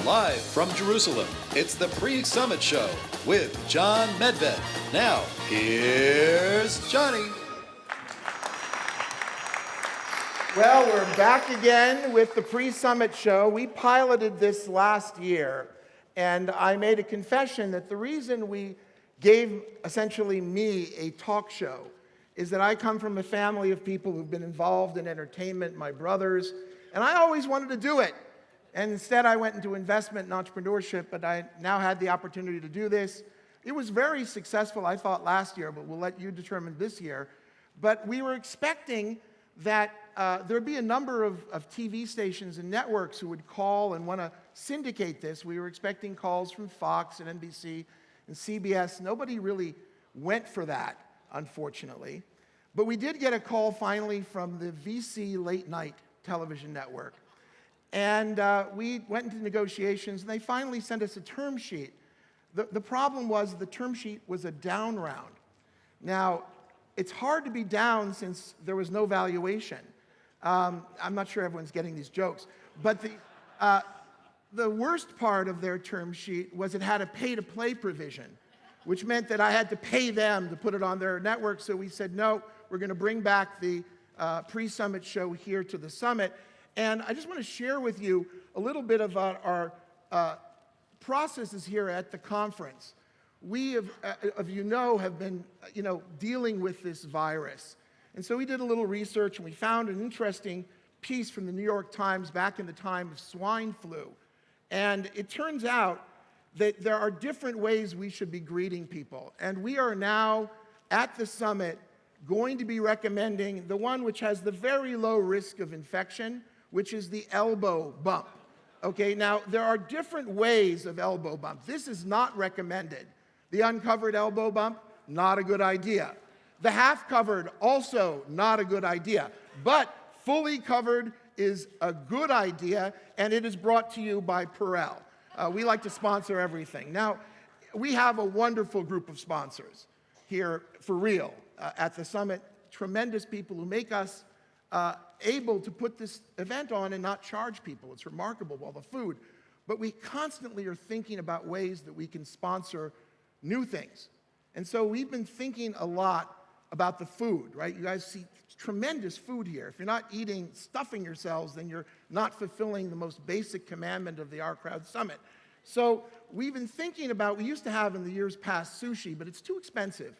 Live from Jerusalem, it's the Pre-Summit Show with Jon Medved. Now, here's Johnny. Well, we're back again with the Pre-Summit Show. We piloted this last year, and I made a confession that the reason we gave essentially me a talk show is that I come from a family of people who've been involved in entertainment, my brothers, and I always wanted to do it. And instead I went into investment and entrepreneurship, but I now had the opportunity to do this. It was very successful, I thought, last year, but we'll let you determine this year. But we were expecting that there'd be a number of TV stations and networks who would call and want to syndicate this. We were expecting calls from Fox and NBC and CBS. Nobody really went for that, unfortunately. But we did get a call finally from the VC late night television network. And we went into negotiations, and they finally sent us a term sheet. The problem was the term sheet was a down round. Now, it's hard to be down since there was no valuation. I'm not sure everyone's getting these jokes. But the worst part of their term sheet was it had a pay-to-play provision, which meant that I had to pay them to put it on their network. So we said, no, we're going to bring back the pre-summit show here to the summit. And I just want to share with you a little bit about our processes here at the conference. We, have been dealing with this virus. And so we did a little research, and we found an interesting piece from the New York Times back in the time of swine flu. And it turns out that there are different ways we should be greeting people. And we are now at the summit going to be recommending the one which has the very low risk of infection, which is the elbow bump. Okay, now there are different ways of elbow bump. This is not recommended. The uncovered elbow bump, not a good idea. The half covered, also not a good idea. But fully covered is a good idea, and it is brought to you by Harel. We like to sponsor everything. Now, we have a wonderful group of sponsors here for real at the summit. Tremendous people who make us able to put this event on and not charge people. It's remarkable, all the food. But we constantly are thinking about ways that we can sponsor new things. And so we've been thinking a lot about the food, right? You guys see tremendous food here. If you're not eating, stuffing yourselves, then you're not fulfilling the most basic commandment of the OurCrowd Summit. So we've been thinking about, we used to have in the years past sushi, but it's too expensive.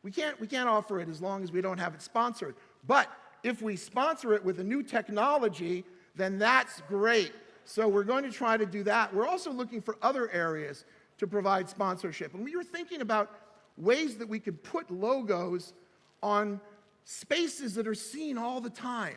We can't offer it as long as we don't have it sponsored. But if we sponsor it with a new technology, then that's great. So we're going to try to do that. We're also looking for other areas to provide sponsorship. And we were thinking about ways that we could put logos on spaces that are seen all the time.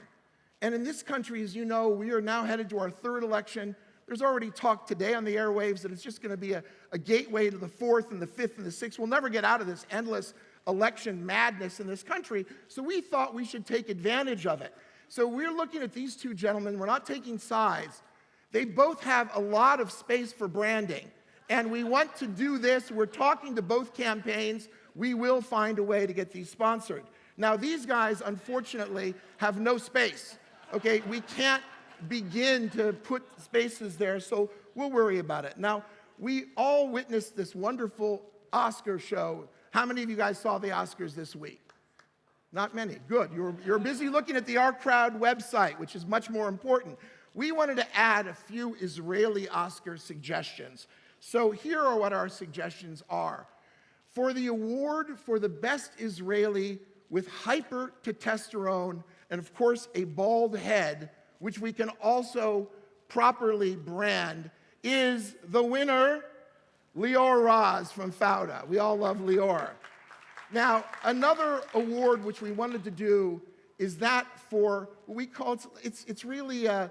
And in this country, as you know, we are now headed to our third election. There's already talk today on the airwaves that it's just going to be a gateway to the fourth and the fifth and the sixth. We'll never get out of this endless election madness in this country, so we thought we should take advantage of it. So we're looking at these two gentlemen. We're not taking sides. They both have a lot of space for branding, and we want to do this. We're talking to both campaigns. We will find a way to get these sponsored. Now, these guys, unfortunately, have no space. Okay, we can't begin to put spaces there, so we'll worry about it. Now, we all witnessed this wonderful Oscar show. How many of you guys saw the Oscars this week? Not many. Good. You're busy looking at the OurCrowd website, which is much more important. We wanted to add a few Israeli Oscar suggestions. So here are what our suggestions are. For the award for the best Israeli with hyper-testosterone and, of course, a bald head, which we can also properly brand, is the winner, Lior Raz from Fauda. We all love Lior. Now, another award which we wanted to do is that for what we call, it's really a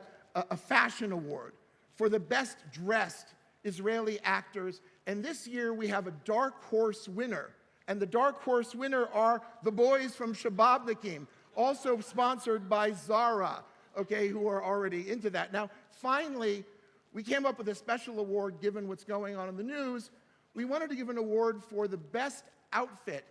fashion award for the best dressed Israeli actors. And this year we have a dark horse winner. And the dark horse winner are the boys from Shababnikim, also sponsored by Zara, okay, who are already into that. Now, finally, we came up with a special award given what's going on in the news. We wanted to give an award for the best outfit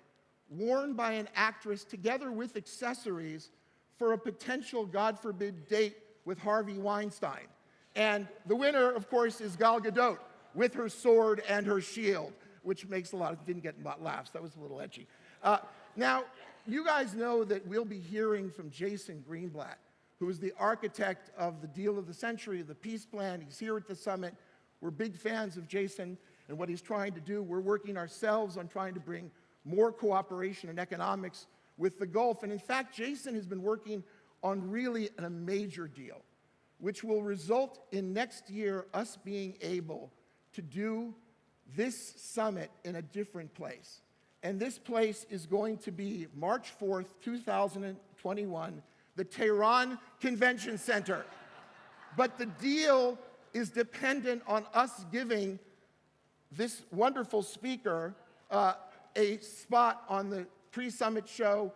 worn by an actress together with accessories for a potential, God forbid, date with Harvey Weinstein. And the winner, of course, is Gal Gadot with her sword and her shield, which makes a lot of, didn't get laughs. That was a little edgy. Now, you guys know that we'll be hearing from Jason Greenblatt, who is the architect of the deal of the century, the peace plan. He's here at the summit. We're big fans of Jason and what he's trying to do. We're working ourselves on trying to bring more cooperation and economics with the Gulf. And in fact, Jason has been working on really a major deal, which will result in next year us being able to do this summit in a different place. And this place is going to be March 4th, 2021, the Tehran Convention Center. But the deal is dependent on us giving this wonderful speaker a spot on the pre-summit show.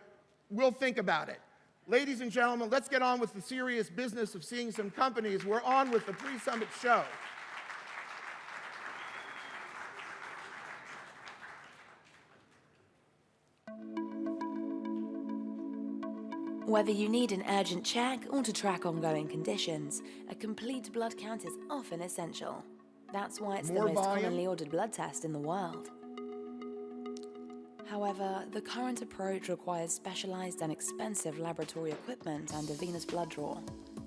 We'll think about it. Ladies and gentlemen, let's get on with the serious business of seeing some companies. We're on with the pre-summit show. Whether you need an urgent check or to track ongoing conditions, a complete blood count is often essential. That's why it's the most commonly ordered blood test in the world. However, the current approach requires specialized and expensive laboratory equipment and a venous blood draw.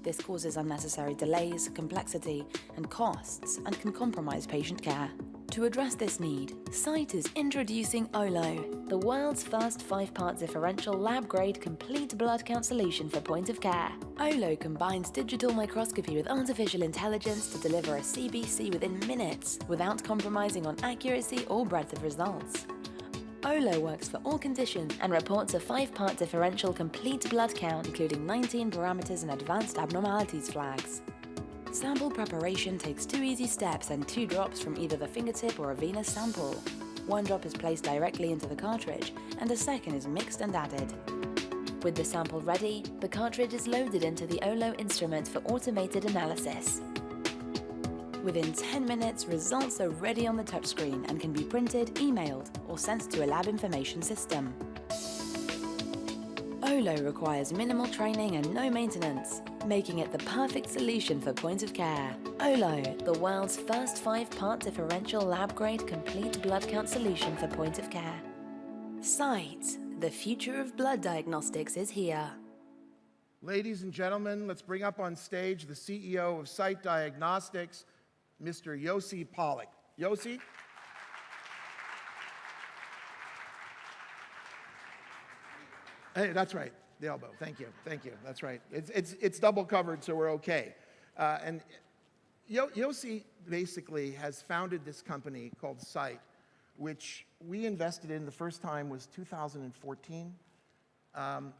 This causes unnecessary delays, complexity, and costs, and can compromise patient care. To address this need, Sight is introducing OLO, the world's first 5-part differential lab-grade complete blood count solution for point of care. OLO combines digital microscopy with artificial intelligence to deliver a CBC within minutes without compromising on accuracy or breadth of results. OLO works for all conditions and reports a 5-part differential complete blood count, including 19 parameters and advanced abnormalities flags. Sample preparation takes 2 easy steps and 2 drops from either the fingertip or a venous sample. 1 drop is placed directly into the cartridge, and a second is mixed and added. With the sample ready, the cartridge is loaded into the OLO instrument for automated analysis. Within 10 minutes, results are ready on the touchscreen and can be printed, emailed, or sent to a lab information system. OLO requires minimal training and no maintenance, making it the perfect solution for point of care. OLO, the world's first 5-part differential lab-grade complete blood count solution for point of care. Sight, the future of blood diagnostics is here. Ladies and gentlemen, let's bring up on stage the CEO of SightDX, Mr. Yossi Pollak. Yossi? Hey, that's right. The elbow. Thank you. Thank you. That's right. It's double covered, so we're okay. And Yossi basically has founded this company called Sight, which we invested in the first time was 2014.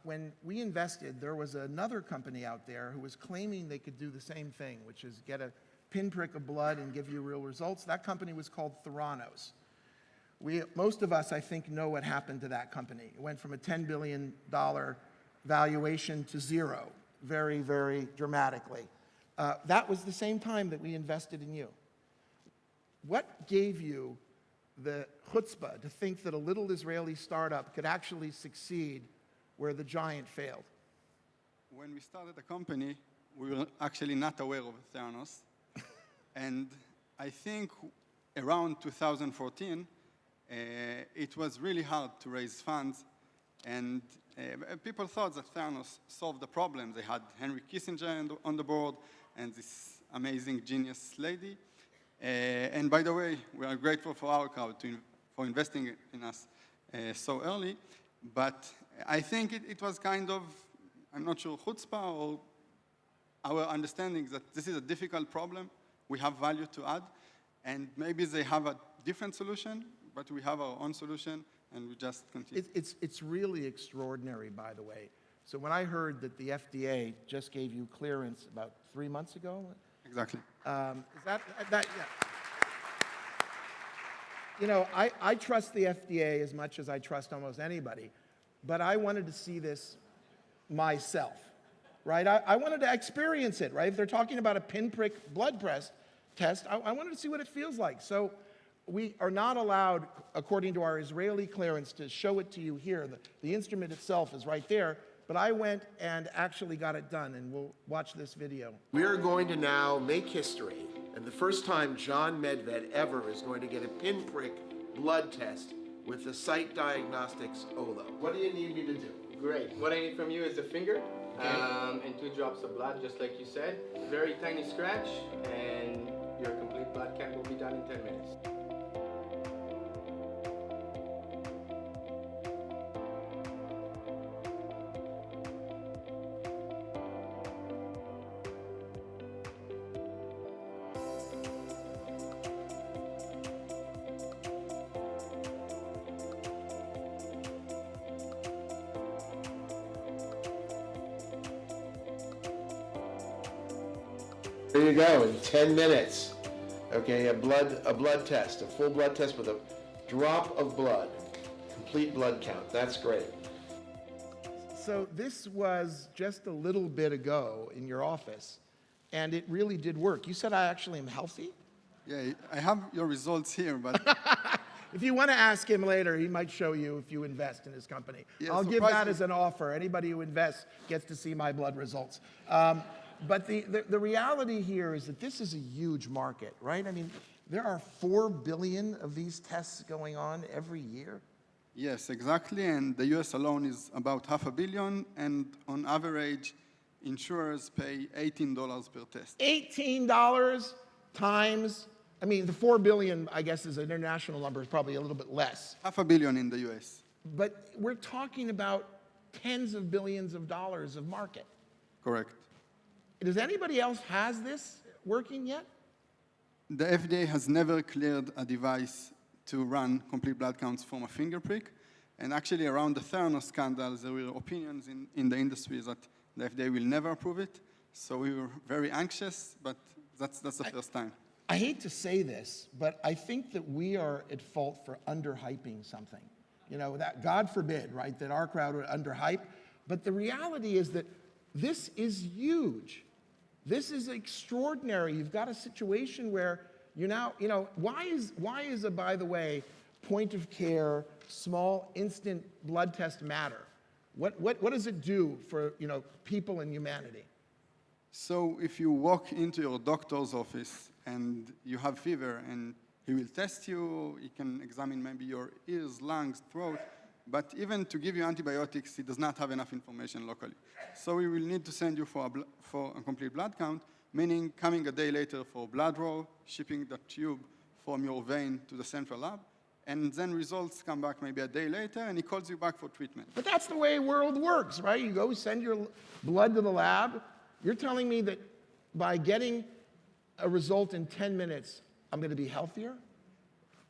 When we invested, there was another company out there who was claiming they could do the same thing, which is get a pinprick of blood and give you real results. That company was called Theranos. Most of us, I think, know what happened to that company. It went from a $10 billion valuation to zero, very, very dramatically. That was the same time that we invested in you. What gave you the chutzpah to think that a little Israeli startup could actually succeed where the giant failed? When we started the company, we were actually not aware of Theranos. And I think around 2014, it was really hard to raise funds. And people thought that Theranos solved the problem. They had Henry Kissinger on the board and this amazing genius lady. And by the way, we are grateful for OurCrowd for investing in us so early. But I think it was kind of, I'm not sure, chutzpah or our understanding that this is a difficult problem. We have value to add. And maybe they have a different solution, but we have our own solution, and we just continue. It's really extraordinary, by the way. So when I heard that the FDA just gave you clearance about 3 months ago? Exactly. Is that yeah. You know, I trust the FDA as much as I trust almost anybody, but I wanted to see this myself, right? I wanted to experience it, right? If they're talking about a pinprick blood test, I wanted to see what it feels like. So we are not allowed, according to our Israeli clearance, to show it to you here. The instrument itself is right there, but I went and actually got it done, and we'll watch this video. We are going to now make history, and the first time Jon Medved ever is going to get a pinprick blood test with the SightDX OLO. What do you need me to do? Great. What I need from you is a finger and 2 drops of blood, just like you said. Very tiny scratch, and your complete blood count will be done in 10 minutes. There you go, in 10 minutes. Okay, a blood test, a full blood test with a drop of blood. Complete blood count. That's great. So this was just a little bit ago in your office, and it really did work. You said I actually am healthy? Yeah, I have your results here, but If you want to ask him later, he might show you if you invest in his company. Yeah, I'll give that surprisingly- as an offer. Anybody who invests gets to see my blood results. But the reality here is that this is a huge market, right? I mean, there are 4 billion of these tests going on every year. yes, exactly. And the US alone is about $500 million, and on average, insurers pay $18 per test. $18 times, I mean, the 4 billion, I guess, is an international number, is probably a little bit less. $500 million in the US. But we're talking about tens of billions of dollars of market. Correct. Does anybody else has this working yet? The FDA has never cleared a device to run complete blood counts from a finger prick. And actually, around the Theranos scandals, there were opinions in the industry that the FDA will never approve it. So we were very anxious, but that's the first time. I hate to say this, but I think that we are at fault for underhyping something. You know, that God forbid, right, that OurCrowd would underhype. But the reality is that this is huge. This is extraordinary. You've got a situation where you're now, you know, why is a, by the way, point of care, small, instant blood test matter? What does it do for, you know, people and humanity? So if you walk into your doctor's office and you have fever and he will test you, he can examine maybe your ears, lungs, throat, but even to give you antibiotics, he does not have enough information locally. So we will need to send you for a complete blood count, meaning coming a day later for blood draw, shipping the tube from your vein to the central lab, and then results come back maybe a day later, and he calls you back for treatment. But that's the way the world works, right? You go send your blood to the lab. You're telling me that by getting a result in 10 minutes, I'm going to be healthier?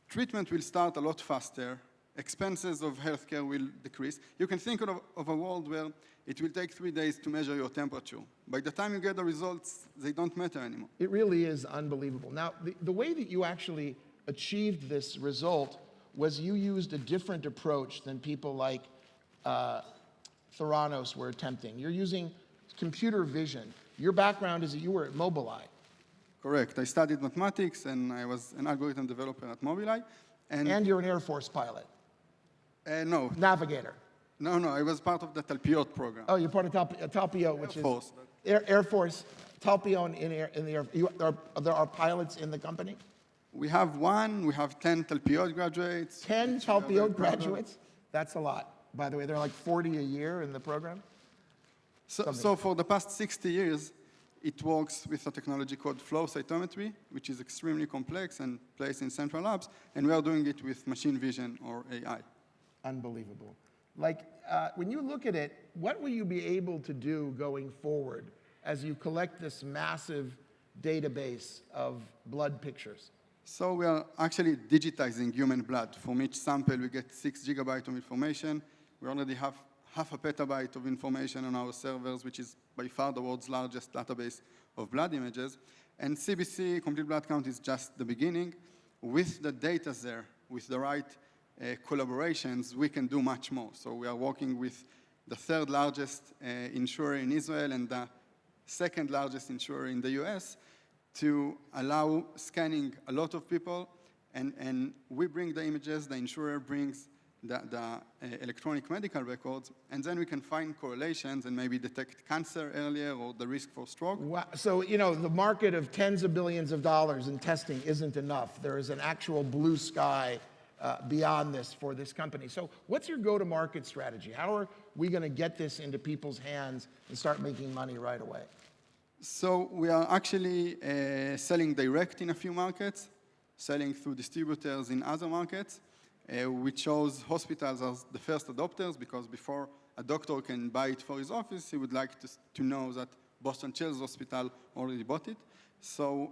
Treatment will start a lot faster. Expenses of healthcare will decrease. You can think of a world where it will take 3 days to measure your temperature. By the time you get the results, they don't matter anymore. It really is unbelievable. Now, the way that you actually achieved this result was you used a different approach than people like Theranos were attempting. You're using computer vision. Your background is that you were at Mobileye. Correct. I studied mathematics, and I was an algorithm developer at Mobileye. And you're an Air Force pilot. No. Navigator. No, I was part of the Telem program. Oh, you're part of Talpio, which Air Force. is Air Force. Talpio in the Air. There are pilots in the company? We have 10 Telem graduates. 10 Talpio graduates? That's a lot. By the way, there are like 40 a year in the program. So for the past 60 years, it works with a technology called flow cytometry, which is extremely complex and placed in central labs, and we are doing it with machine vision or AI. Unbelievable. Like, when you look at it, what will you be able to do going forward as you collect this massive database of blood pictures? So we are actually digitizing human blood. From each sample, we get 6 gigabytes of information. We already have half a petabyte of information on our servers, which is by far the world's largest database of blood images. And CBC, complete blood count, is just the beginning. With the data there, with the right collaborations, we can do much more. So we are working with the 3rd largest insurer in Israel and the 2nd largest insurer in the US to allow scanning a lot of people. And we bring the images, the insurer brings the electronic medical records, and then we can find correlations and maybe detect cancer earlier or the risk for stroke. Wow. So, you know, the market of tens of billions of dollars in testing isn't enough. There is an actual blue sky beyond this for this company. So what's your go-to-market strategy? How are we going to get this into people's hands and start making money right away? So we are actually selling direct in a few markets, selling through distributors in other markets. We chose hospitals as the first adopters because before a doctor can buy it for his office, he would like to know that Boston Children's Hospital already bought it. So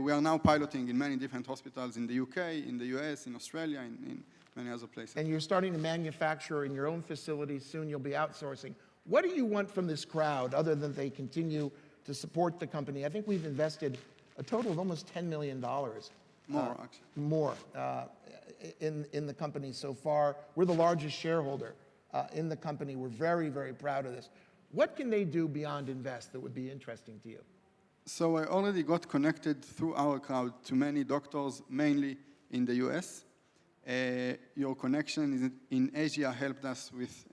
we are now piloting in many different hospitals in the UK, in the US, in Australia, in many other places. And you're starting to manufacture in your own facilities. Soon you'll be outsourcing. What do you want from this crowd other than they continue to support the company? I think we've invested a total of almost $10 million. More, actually. More in the company so far. We're the largest shareholder in the company. We're very, very proud of this. What can they do beyond invest that would be interesting to you? So I already got connected through OurCrowd to many doctors, mainly in the US. Your connection in Asia helped us with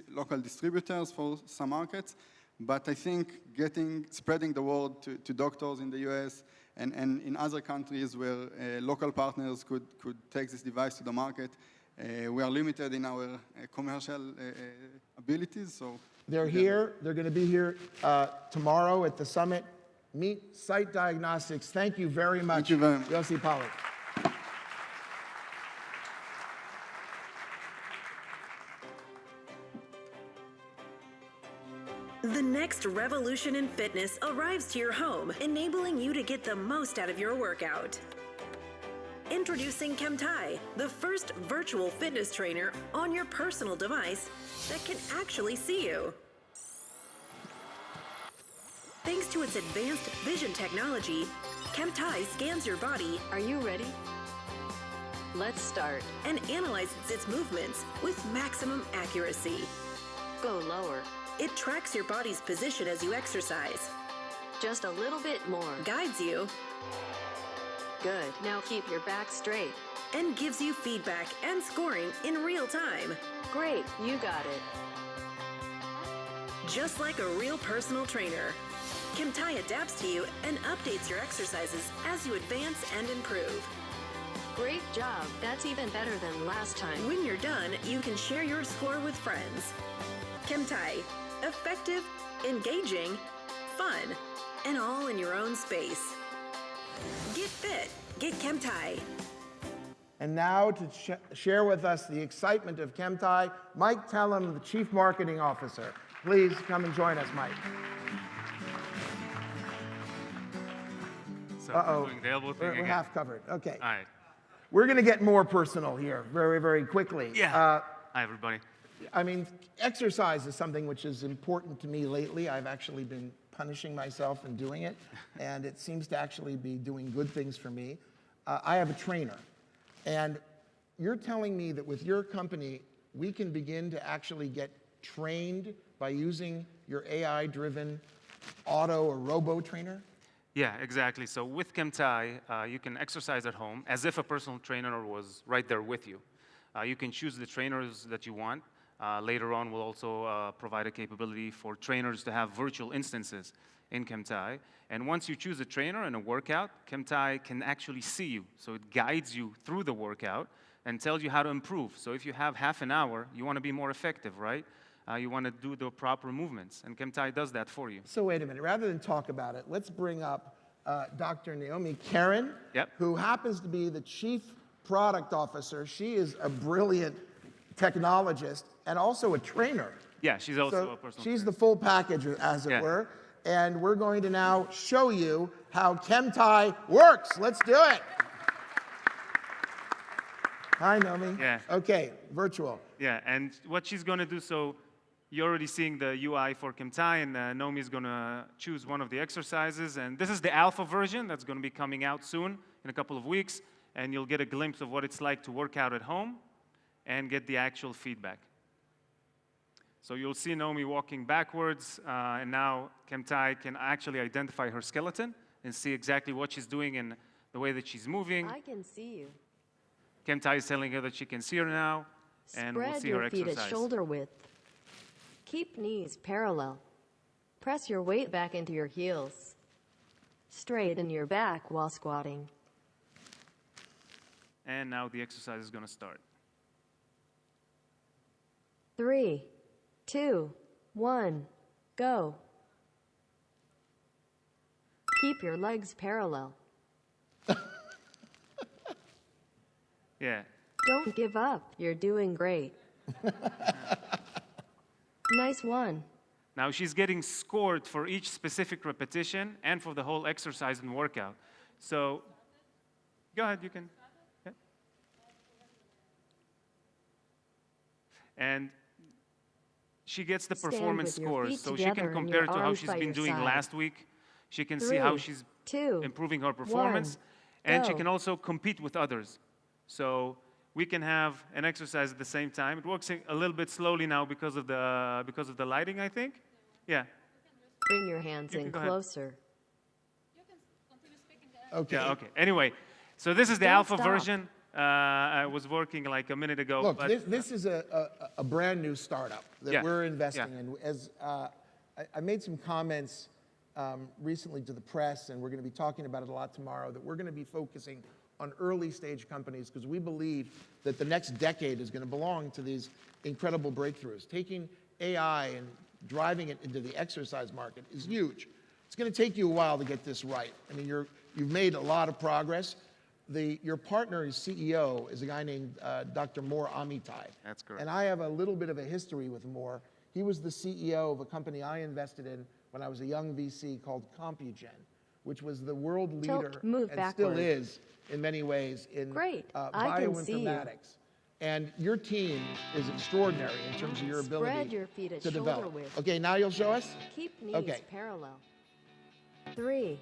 local distributors for some markets. But I think spreading the word to doctors in the US and in other countries where local partners could take this device to the market, we are limited in our commercial abilities. So they're here. They're going to be here tomorrow at the summit. Meet SightDX. Thank you very much, Thank you very much. Yossi Pollak. The next revolution in fitness arrives to your home, enabling you to get the most out of your workout. Introducing Kemtai, the first virtual fitness trainer on your personal device that can actually see you. Thanks to its advanced vision technology, Kemtai scans your body. Are you ready? Let's start. And analyzes its movements with maximum accuracy. Go lower. It tracks your body's position as you exercise. Just a little bit more. Guides you. Good. Now keep your back straight. And gives you feedback and scoring in real time. Great, you got it. Just like a real personal trainer, Kemtai adapts to you and updates your exercises as you advance and improve. Great job. That's even better than last time. When you're done, you can share your score with friends. Kemtai, effective, engaging, fun, and all in your own space. Get fit. Get Kemtai. And now to share with us the excitement of Kemtai, Mike Telem, the Chief Marketing Officer. Please come and join us, Mike. So doing the elbow thing We're again. half covered. Okay. All right. We're going to get more personal here very, very quickly. Yeah. Hi, everybody. I mean, exercise is something which is important to me lately. I've actually been punishing myself and doing it, and it seems to actually be doing good things for me. I have a trainer, and you're telling me that with your company, we can begin to actually get trained by using your AI-driven auto or robo trainer? Yeah, exactly. So with Kemtai, you can exercise at home as if a personal trainer was right there with you. You can choose the trainers that you want. Later on, we'll also provide a capability for trainers to have virtual instances in Kemtai. And once you choose a trainer and a workout, Kemtai can actually see you. So it guides you through the workout and tells you how to improve. So if you have half an hour, you want to be more effective, right? You want to do the proper movements, and Kemtai does that for you. So wait a minute. Rather than talk about it, let's bring up Dr. Naomi Karen, who happens to be the Chief Product Officer. She is a brilliant technologist and also a trainer. Yeah, she's also a personal She's trainer. the full package, as it were. And we're going to now show you how Kemtai works. Let's do it. Hi, Naomi. Yeah. Okay, virtual. Yeah, and what she's going to do, so you're already seeing the UI for Kemtai, and Naomi is going to choose one of the exercises. And this is the alpha version that's going to be coming out soon, in a couple of weeks. And you'll get a glimpse of what it's like to work out at home and get the actual feedback. So you'll see Naomi walking backwards, and now Kemtai can actually identify her skeleton and see exactly what she's doing and the way that she's moving. I can see you. Kemtai is telling her that she can see her now, and we'll Spread see her your feet exercise. at shoulder width. Keep knees parallel. Press your weight back into your heels. Straighten your back while squatting. And now the exercise is going to start. 3, 2, 1, go. Keep your legs parallel. Yeah. Don't give up. You're doing great. Nice one. Now she's getting scored for each specific repetition and for the whole exercise and workout. So go ahead, you can. Yeah. And she gets the Stand performance with your scores, feet so she together can and compare your to how arms she's by been your doing side. last week. She can see how 3, she's 2, improving her performance, and she go. can also compete with others. So we can have an exercise at the same time. It works a little bit slowly now because of the lighting, I think. Yeah. Bring your hands You can in go ahead. closer. Okay. Yeah, okay. Anyway, so this is the Don't alpha stop. version. I was working like a minute ago. Look, but this is a brand new startup that Yeah, we're investing yeah. in. As I made some comments recently to the press, and we're going to be talking about it a lot tomorrow, that we're going to be focusing on early stage companies because we believe that the next decade is going to belong to these incredible breakthroughs. Taking AI and driving it into the exercise market is huge. It's going to take you a while to get this right. I mean, you've made a lot of progress. Your partner as CEO is a guy named Dr. Moore Amitai. That's correct. And I have a little bit of a history with Moore. He was the CEO of a company I invested in when I was a young VC called Compugen, which was the world leader move and still backward. is in many ways in Great. I can see you. bioinformatics. And your team is extraordinary in terms of your ability Spread your feet at to shoulder develop. width. Okay, now you'll show us? Keep knees Okay. parallel. 3,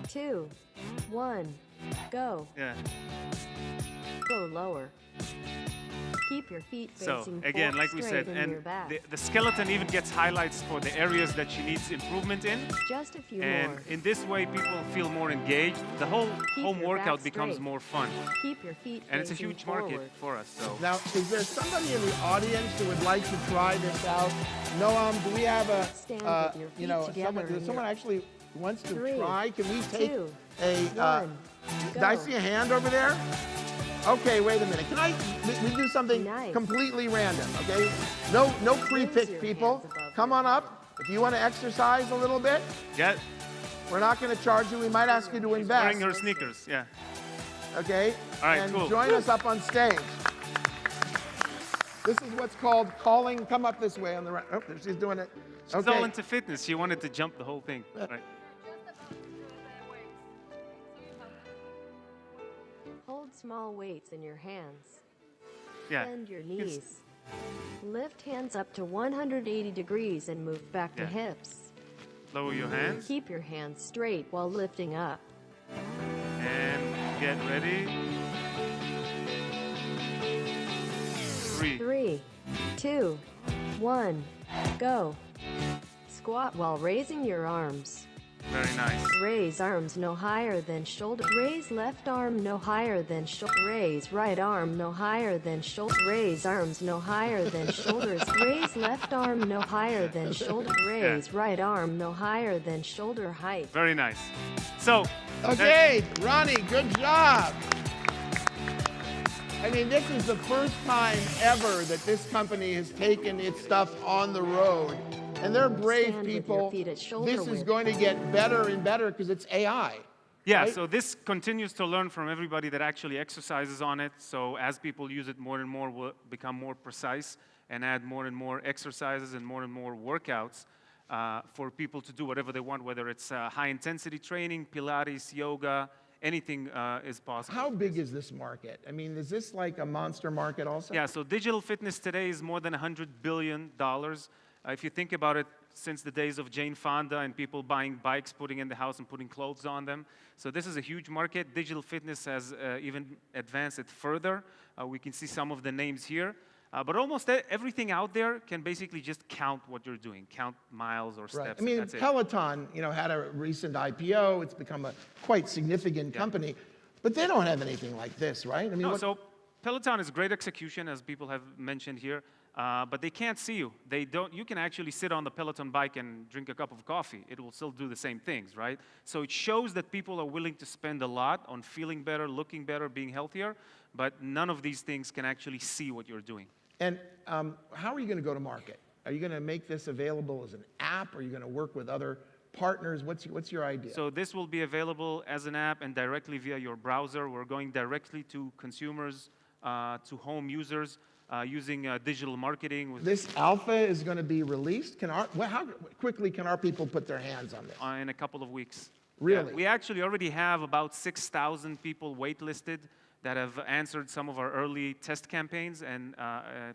2, 1, go. Yeah. Go lower. Keep your feet So facing again, forward, like we said, straighten your and back. the skeleton even gets highlights for the areas that she needs improvement in. Just a few And more. in this way, people feel more engaged. The whole Keep home your workout back becomes straight. more fun. Keep your feet And it's a facing huge market forward. for us. So Now, is there somebody in the audience who would like to try this out? Noam, do we have a, Stand with your feet together and someone your- actually wants to 3, try? Can we take 2, a, 1, did I go. see a hand over there? Okay, wait a minute. Can we do something Nice. completely random, okay? No your pre-picked people. hands above Come your on up. If you want to exercise a little bit, yeah, we're not going to charge you. We might ask you to invest. wearing her sneakers. Yeah. Okay? All right, and cool. join us up on stage. This is what's called calling. Come up this way on the right. Oh, there she's doing it. She's Okay. all into fitness. She wanted to jump the whole thing. Right. Hold small weights in your hands. Yeah. Bend your You can s- knees. Lift hands up to 180 degrees and move back to Yeah. hips. Lower your hands Keep your hands straight while lifting up. and get ready. 3. 3, 2, 1, go. Squat while raising your arms. Very nice. Raise arms no higher than shoulder. Raise left arm no higher than shoulder. Raise right arm no higher than shoulder. Raise arms no higher than shoulders. Raise left arm no higher than shoulder. Raise right arm no higher than shoulder height. Very nice. So, Okay, Ronnie, good job. I mean, this is the first time ever that this company has taken its stuff on the road. And they're brave Stand with your people. feet at shoulder This is width. going to get better and better because it's AI. yeah, right? so this continues to learn from everybody that actually exercises on it. So as people use it more and more, we'll become more precise and add more and more exercises and more workouts for people to do whatever they want, whether it's high-intensity training, Pilates, yoga, anything is possible. How big is this market? I mean, is this like a monster market also? Yeah, so digital fitness today is more than $100 billion. If you think about it, since the days of Jane Fonda and people buying bikes, putting in the house and putting clothes on them. So this is a huge market. Digital fitness has even advanced it further. We can see some of the names here. But almost everything out there can basically just count what you're doing, count miles or steps. I mean, that's it. Peloton, had a recent IPO. It's become a quite significant company, but they don't have anything like this, right? I mean, No, what- so Peloton is great execution, as people have mentioned here, but they can't see you. You can actually sit on the Peloton bike and drink a cup of coffee. It will still do the same things, right? So it shows that people are willing to spend a lot on feeling better, looking better, being healthier, but none of these things can actually see what you're doing. And how are you going to go to market? Are you going to make this available as an app? Are you going to work with other partners? What's your idea? So this will be available as an app and directly via your browser. We're going directly to consumers, to home users, using digital marketing. This alpha is going to be released. How quickly can our people put their hands on this? In a couple of weeks. Really? Yeah, we actually already have about 6,000 people waitlisted that have answered some of our early test campaigns and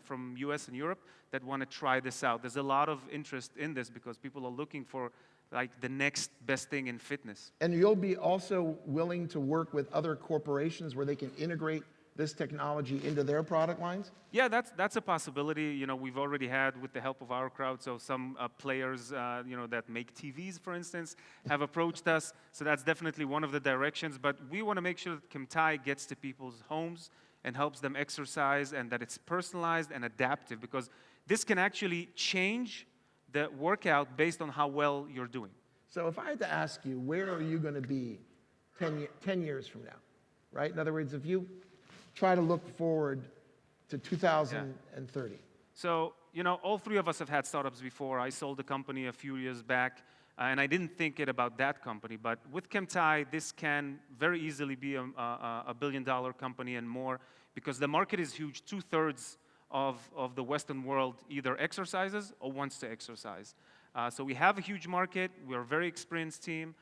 from US and Europe that want to try this out. There's a lot of interest in this because people are looking for like the next best thing in fitness. And you'll be also willing to work with other corporations where they can integrate this technology into their product lines? Yeah, that's a possibility. You know, we've already had, with the help of OurCrowd, so some players, you know, that make TVs, for instance, have approached us. So that's definitely one of the directions. But we want to make sure that Kemtai gets to people's homes and helps them exercise, and that it's personalized and adaptive, because this can actually change the workout based on how well you're doing. So if I had to ask you, where are you going to be 10 years from now, right? In other words, if you try to look forward to 2030. So, you know, all three of us have had startups before. I sold a company a few years back, and I didn't think it about that company. But with Kemtai, this can very easily be a billion-dollar company and more, because the market is huge. 2/3 of the Western world either exercises or wants to exercise. So we have a huge market. We're a very experienced team.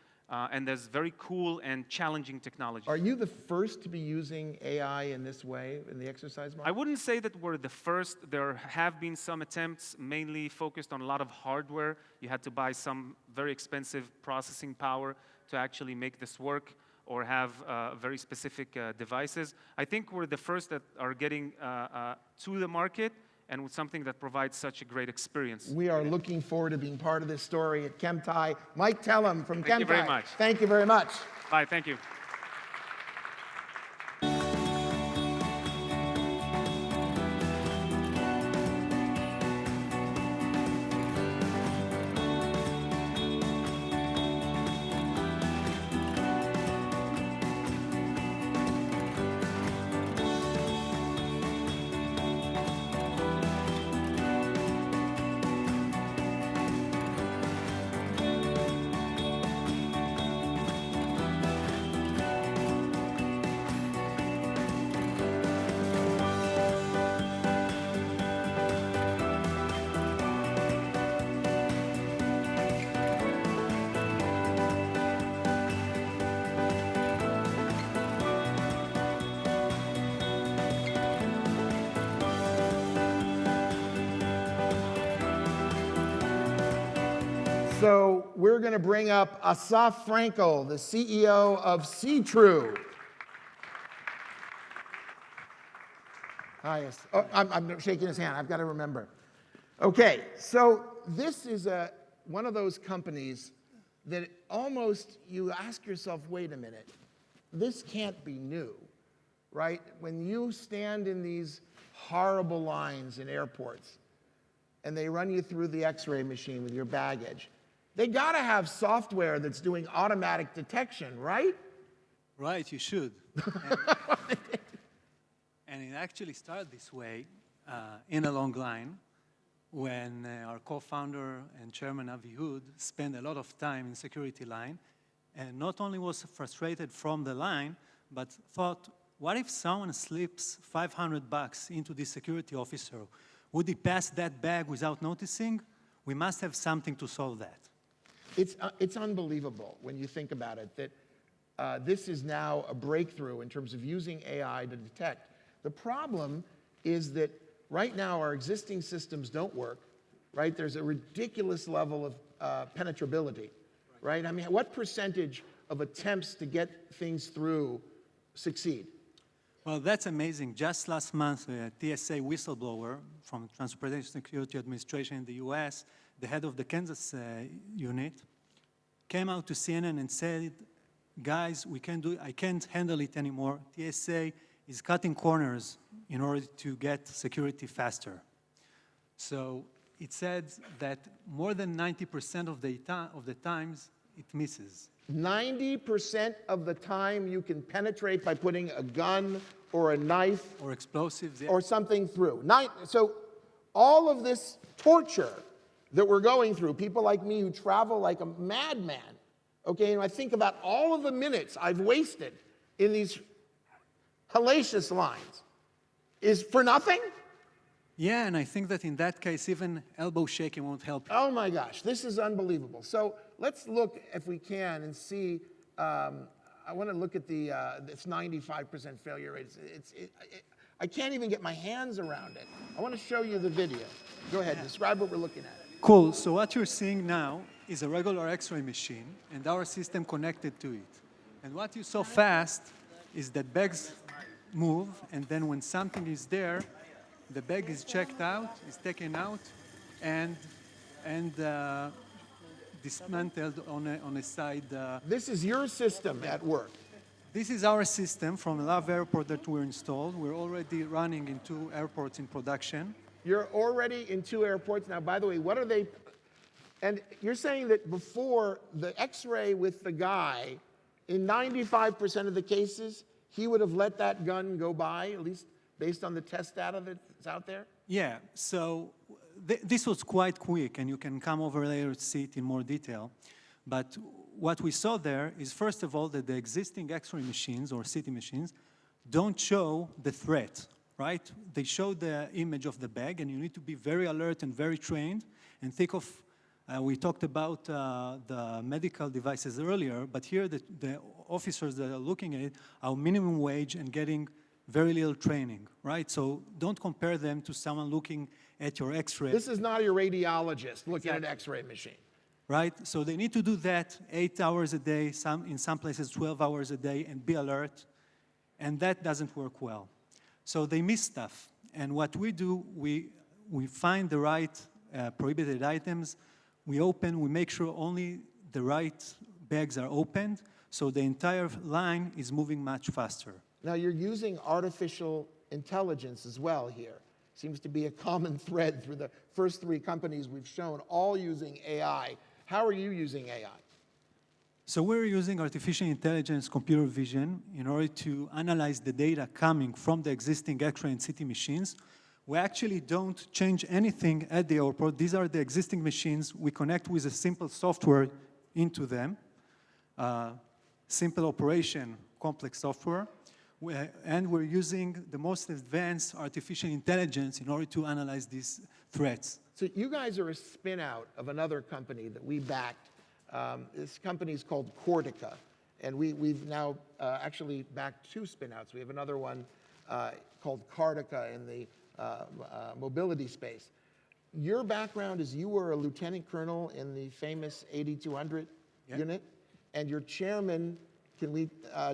And there's very cool and challenging technology. Are you the first to be using AI in this way in the exercise market? I wouldn't say that we're the first. There have been some attempts, mainly focused on a lot of hardware. You had to buy some very expensive processing power to actually make this work, or have very specific devices. I think we're the first that are getting to the market, and with something that provides such a great experience. We are looking forward to being part of this story at Kemtai. Mike Telem from Kemtai. Thank you very much. Thank you very much. Bye, thank you. So we're going to bring up Assaf Frenkel, the CEO of SeeTrue. Hi, oh, I'm shaking his hand. I've got to remember. Okay, so this is one of those companies that almost you ask yourself, wait a minute, this can't be new, right? When you stand in these horrible lines in airports and they run you through the X-ray machine with your baggage, they got to have software that's doing automatic detection, right? Right, you should. And it actually started this way in a long line when our co-founder and chairman Avi Hood spent a lot of time in security line, and not only was frustrated from the line, but thought, what if someone slips $500 into the security officer? Would he pass that bag without noticing? We must have something to solve that. It's unbelievable when you think about it, that this is now a breakthrough in terms of using AI to detect. The problem is that right now our existing systems don't work, right? There's a ridiculous level of penetrability, right? I mean, what percentage of attempts to get things through succeed? Well, that's amazing. Just last month, a TSA whistleblower from Transportation Security Administration in the US, the head of the Kansas unit, came out to CNN and said, guys, I can't handle it anymore. TSA is cutting corners in order to get security faster. So it said that more than 90% of the times it misses. 90% of the time you can penetrate by putting a gun or a knife Or explosives. Yeah. or something through. So all of this torture that we're going through, people like me who travel like a madman, okay, and I think about all of the minutes I've wasted in these hellacious lines, is for nothing? Yeah, and I think that in that case, even elbow shaking won't help you. Oh my gosh, this is unbelievable. So let's look, if we can, and see. I want to look at this 95% failure rate. I can't even get my hands around it. I want to show you the video. Go ahead, describe what we're looking at. Cool. So what you're seeing now is a regular X-ray machine, and our system connected to it. And what you saw fast is that bags move, and then when something is there, the bag is checked out, is taken out, and dismantled on a side. This is your system at work. This is our system from Love Airport that we installed. We're already running in 2 airports in production. You're already in 2 airports. Now, by the way, what are they? And you're saying that before the X-ray with the guy, in 95% of the cases, he would have let that gun go by, at least based on the test data that's out there? Yeah, so this was quite quick, and you can come over later to see it in more detail. But what we saw there is, first of all, that the existing X-ray machines or CT machines don't show the threat, right? They show the image of the bag, and you need to be very alert and very trained. And think of, we talked about the medical devices earlier, but here the officers that are looking at it are minimum wage and getting very little training, right? So don't compare them to someone looking at your X-ray. This is not your radiologist looking at an X-ray machine. Right? So they need to do that 8 hours a day, in some places 12 hours a day, and be alert. And that doesn't work well. So they miss stuff. And what we do, we find the right prohibited items. We make sure only the right bags are opened, so the entire line is moving much faster. Now, you're using artificial intelligence as well here. Seems to be a common thread through the first 3 companies we've shown, all using AI. How are you using AI? So we're using artificial intelligence, computer vision, in order to analyze the data coming from the existing X-ray and CT machines. We actually don't change anything at the airport. These are the existing machines. We connect with a simple software into them. Simple operation, complex software. And we're using the most advanced artificial intelligence in order to analyze these threats. So you guys are a spin-out of another company that we backed. This company is called Cortica, and we've now actually backed 2 spin-outs. We have another one called Cartica in the mobility space. Your background is you were a lieutenant colonel in the famous 8200 unit, and your chairman, can we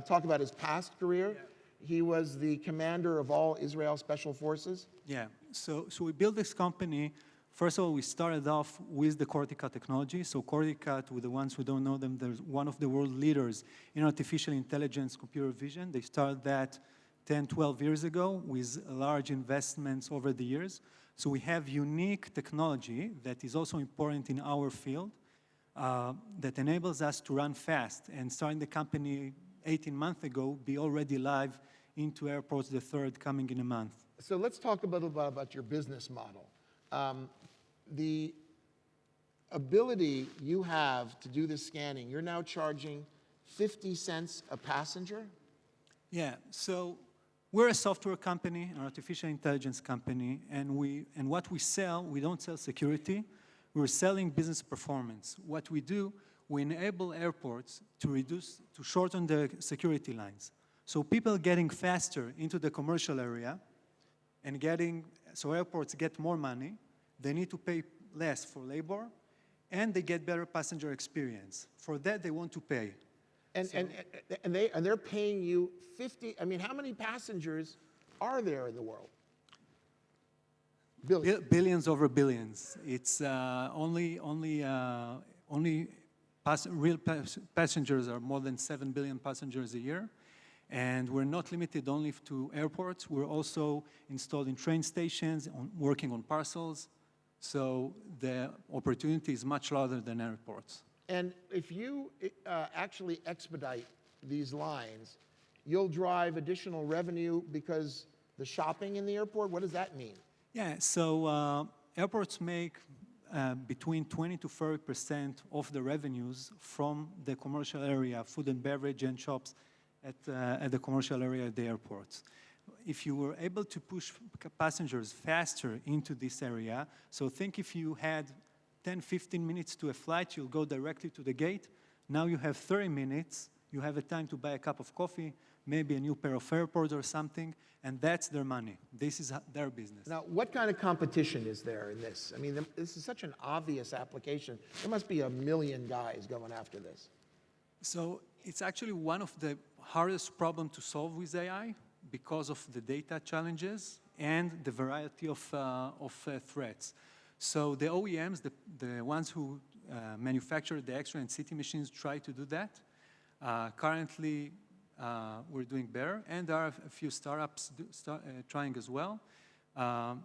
talk about his past career? Yeah. He was the commander of all Israel Special Forces. Yeah, so we built this company. First of all, we started off with the Cortica technology. So Cortica, to the ones who don't know them, they're one of the world leaders in artificial intelligence, computer vision. They started that 10, 12 years ago with large investments over the years. So we have unique technology that is also important in our field that enables us to run fast. And starting the company 18 months ago, be already live into airports, the 3rd coming in a month. So let's talk a little bit about your business model. The ability you have to do this scanning, you're now charging 50 cents a passenger? Yeah, so we're a software company, an artificial intelligence company, and what we sell, we don't sell security, we're selling business performance. What we do, we enable airports to shorten the security lines. So people getting faster into the commercial area and so airports get more money, they need to pay less for labor, and they get better passenger experience. For that, they want to pay. And they're paying you 50, I mean, how many passengers are there in the world? Billions. Billions over billions. It's real passengers are more than 7 billion passengers a year. And we're not limited only to airports. We're also installed in train stations, working on parcels. So the opportunity is much larger than airports. And if you actually expedite these lines, you'll drive additional revenue because the shopping in the airport, what does that mean? Yeah, so airports make between 20 to 30% of the revenues from the commercial area, food and beverage and shops at the commercial area at the airports. If you were able to push passengers faster into this area, so think if you had 10, 15 minutes to a flight, you'll go directly to the gate. Now you have 30 minutes, you have a time to buy a cup of coffee, maybe a new pair of AirPods or something, and that's their money. This is their business. Now, what kind of competition is there in this? I mean, this is such an obvious application. There must be a million guys going after this. So it's actually one of the hardest problems to solve with AI because of the data challenges and the variety of threats. So the OEMs, the ones who manufacture the X-ray and CT machines, try to do that. Currently, we're doing better, and there are a few startups trying as well.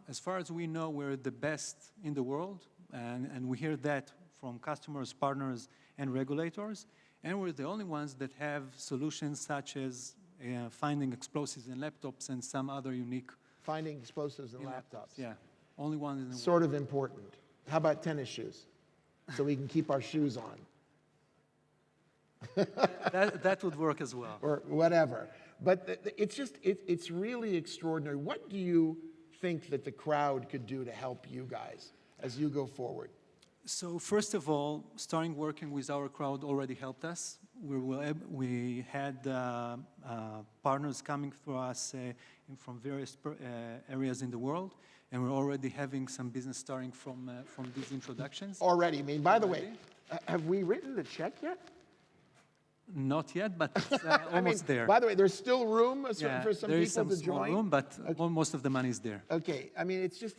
As far as we know, we're the best in the world, and we hear that from customers, partners, and regulators. And we're the only ones that have solutions such as finding explosives in laptops and some other unique... Finding explosives in laptops. Yeah, only one in the world. Sort of important. How about tennis shoes? So we can keep our shoes on. that would work as well. Or whatever. But it's really extraordinary. What do you think that the crowd could do to help you guys as you go forward? So first of all, starting working with OurCrowd already helped us. We had partners coming through us from various areas in the world, and we're already having some business starting from these introductions. Already. I mean, by the way, have we written the check yet? Not yet, but it's almost there. By the way, there's still room for some there people is some to small join? room, but most of the money is there. Okay. I mean, it's just,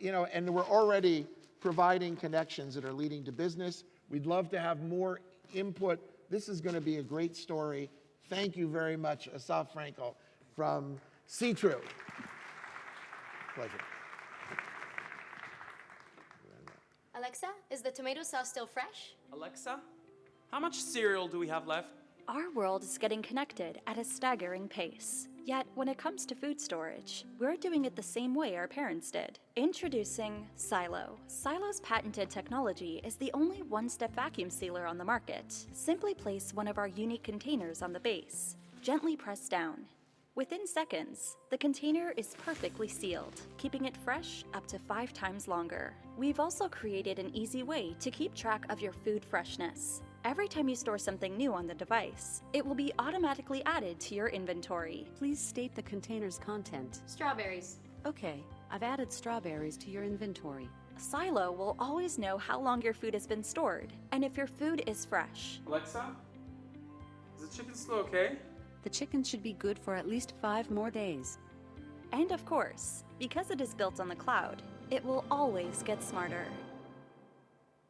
and we're already providing connections that are leading to business. We'd love to have more input. This is going to be a great story. Thank you very much, Assaf Frenkel from SeeTrue. Pleasure. Alexa, is the tomato sauce still fresh? Alexa, how much cereal do we have left? Our world is getting connected at a staggering pace. Yet, when it comes to food storage, we're doing it the same way our parents did. Introducing Silo. Silo's patented technology is the only one-step vacuum sealer on the market. Simply place one of our unique containers on the base. Gently press down. Within seconds, the container is perfectly sealed, keeping it fresh up to 5 times longer. We've also created an easy way to keep track of your food freshness. Every time you store something new on the device, it will be automatically added to your inventory. Please state the container's content. Strawberries. Okay, I've added strawberries to your inventory. Silo will always know how long your food has been stored, and if your food is fresh. Alexa, is the chicken still okay? The chicken should be good for at least 5 more days. And of course, because it is built on the cloud, it will always get smarter.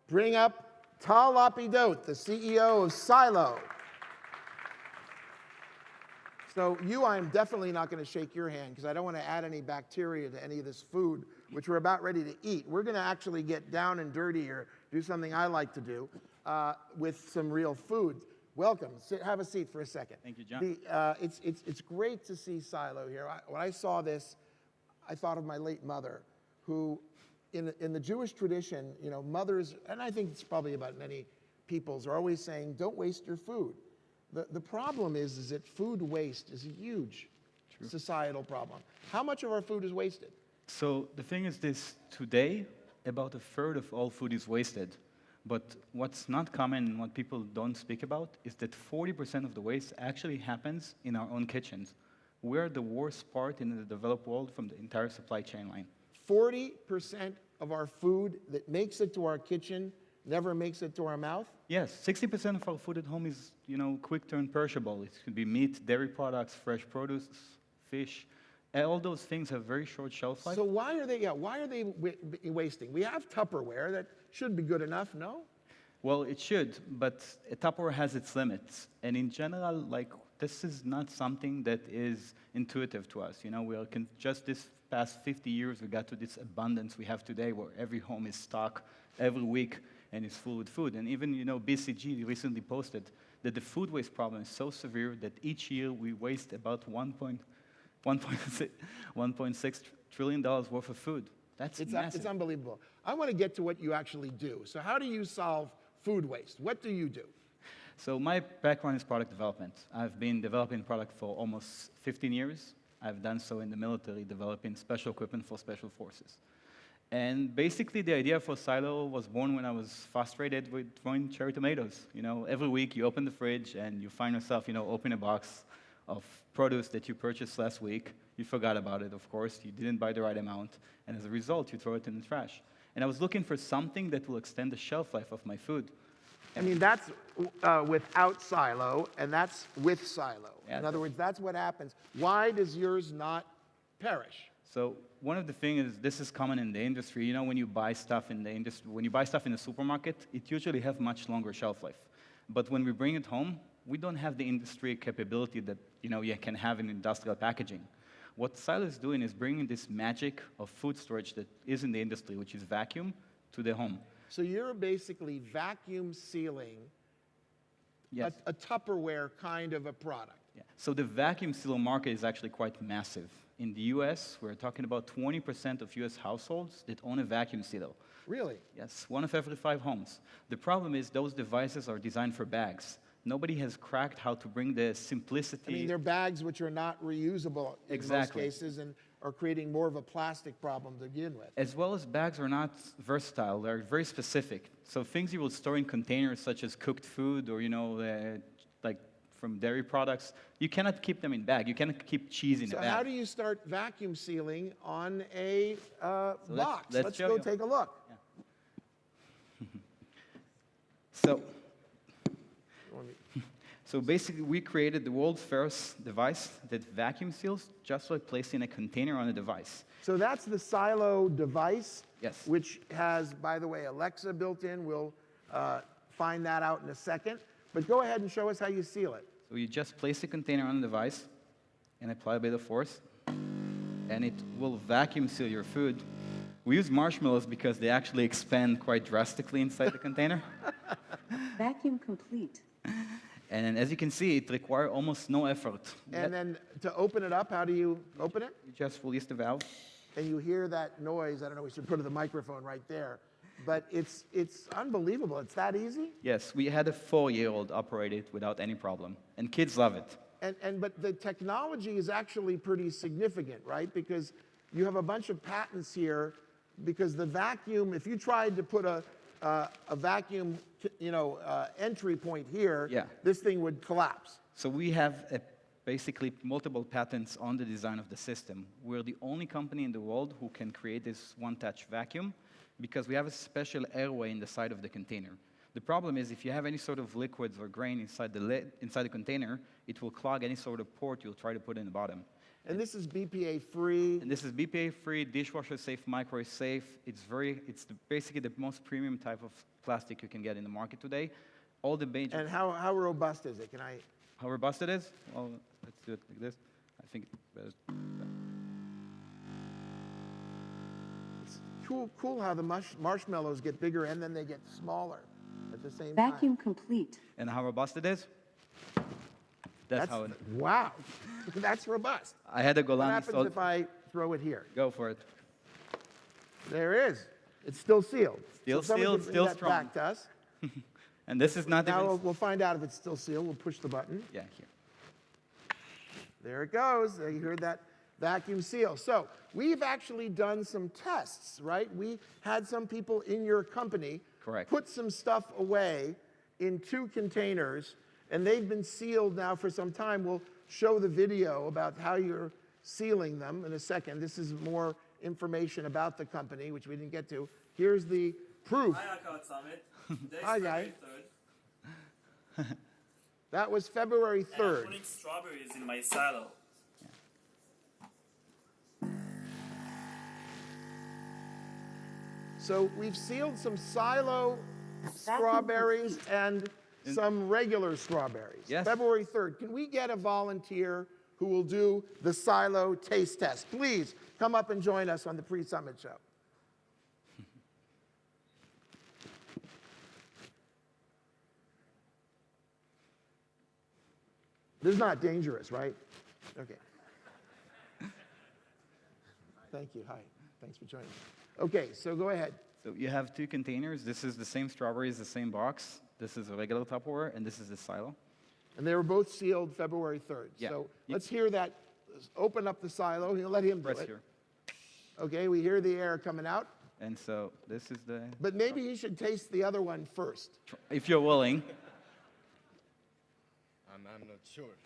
Bring up Lapidot, the CEO of Silo. So I'm definitely not going to shake your hand because I don't want to add any bacteria to any of this food, which we're about ready to eat. We're going to actually get down and dirty here, do something I like to do with some real food. Welcome. Have a seat for a second. Thank you, John. It's great to see Silo here. When I saw this, I thought of my late mother, who in the Jewish tradition, mothers, and I think it's probably about many peoples, are always saying, don't waste your food. The problem is that food waste is a huge societal problem. How much of our food is wasted? So the thing is this, today, about 1/3 of all food is wasted. But what's not common and what people don't speak about is that 40% of the waste actually happens in our own kitchens. We're the worst part in the developed world from the entire supply chain line. 40% of our food that makes it to our kitchen never makes it to our mouth? Yes, 60% of our food at home is, quick turn perishable. It could be meat, dairy products, fresh produce, fish. All those things have very short shelf life. So why are they wasting? We have Tupperware that should be good enough, no? Well, it should, but Tupperware has its limits. And in general, like, this is not something that is intuitive to us. You know, just this past 50 years, we got to this abundance we have today where every home is stocked every week and is full with food. And even, you know, BCG recently posted that the food waste problem is so severe that each year we waste about $1.6 trillion worth of food. That's massive. It's unbelievable. I want to get to what you actually do. So how do you solve food waste? What do you do? So my background is product development. I've been developing product for almost 15 years. I've done so in the military, developing special equipment for special forces. And basically, the idea for Silo was born when I was frustrated with throwing cherry tomatoes. You know, every week you open the fridge and you find yourself, you know, open a box of produce that you purchased last week. You forgot about it, of course. You didn't buy the right amount. And as a result, you throw it in the trash. And I was looking for something that will extend the shelf life of my food. I mean, that's without Silo, and that's with Silo. Yeah, in other words, that's what happens. Why does yours not perish? So one of the things is, this is common in the industry. You know, when you buy stuff in the industry, when you buy stuff in the supermarket, it usually has much longer shelf life. But when we bring it home, we don't have the industry capability that, you know, you can have in industrial packaging. What Silo is doing is bringing this magic of food storage that is in the industry, which is vacuum, to the home. So you're basically vacuum sealing Yes. a Tupperware kind of a product. Yeah. So the vacuum sealer market is actually quite massive. In the US, we're talking about 20% of US households that own a vacuum sealer. Really? Yes, 1 of every 5 homes. The problem is those devices are designed for bags. Nobody has cracked how to bring the simplicity. I mean, they're bags which are not reusable in most cases and are creating more of a plastic problem to begin with. As well as bags are not versatile, they're very specific. So things you will store in containers such as cooked food or, you know, like from dairy products, you cannot keep them in bag. You cannot keep cheese in a bag. So how do you start vacuum sealing on a box? Let's go take a look. Yeah. So basically, we created the world's first device that vacuum seals, just like placing a container on a device. So that's the Silo device, Yes. which has, by the way, Alexa built in. We'll find that out in a second. But go ahead and show us how you seal it. So you just place a container on the device and apply a bit of force, and it will vacuum seal your food. We use marshmallows because they actually expand quite drastically inside the container. Vacuum complete. And as you can see, it requires almost no effort. And then to open it up, how do you open it? You just release the valve. And you hear that noise. I don't know, we should put the microphone right there. But it's unbelievable. It's that easy? Yes, we had a 4-year-old operate it without any problem. And kids love it. But the technology is actually pretty significant, right? Because you have a bunch of patents here. Because the vacuum, if you tried to put a vacuum, entry point here, this thing would collapse. So we have basically multiple patents on the design of the system. We're the only company in the world who can create this one-touch vacuum because we have a special airway in the side of the container. The problem is if you have any sort of liquids or grain inside the container, it will clog any sort of port you'll try to put in the bottom. And this is BPA-free? And this is BPA-free, dishwasher-safe, microwave-safe. It's basically the most premium type of plastic you can get in the market today. All the major... And how robust is it? How robust it is? Well, let's do it like this. I think it's better. It's cool how the marshmallows get bigger and then they get smaller at the same time. Vacuum complete. And how robust it is? That's how it is. Wow. That's robust. I had a Golani. What happens if I throw it here? Go for it. There it is. It's still sealed. Still so sealed, still that strong. Back to us. And this is not now we'll find out if it's still sealed. We'll push the button. Yeah, here. There it goes. You heard that vacuum seal. So we've actually done some tests, right? We had some people in your company put some stuff away in 2 containers, and they've been sealed now for some time. We'll show the video about how you're sealing them in a second. This is more information about the company, which we didn't get to. Here's the proof. Hi, OurCrowd Summit. Hi, guys. February 3rd. That was February 3rd. I'm putting strawberries in my silo. So we've sealed some Silo strawberries and some regular strawberries. Yes. February 3rd. Can we get a volunteer who will do the silo taste test? Please come up and join us on the pre-summit show. This is not dangerous, right? Okay. Thank you. Hi. Thanks for joining. Okay, so go ahead. So you have two containers. This is the same strawberries, the same box. This is a regular Tupperware, and this is the silo. And they were both sealed February 3rd. Yeah. So let's hear that. Open up the silo. Let him do Press it. here. Okay, we hear the air coming out. And so this is the... But maybe you should taste the other one first. If you're willing. I'm not sure.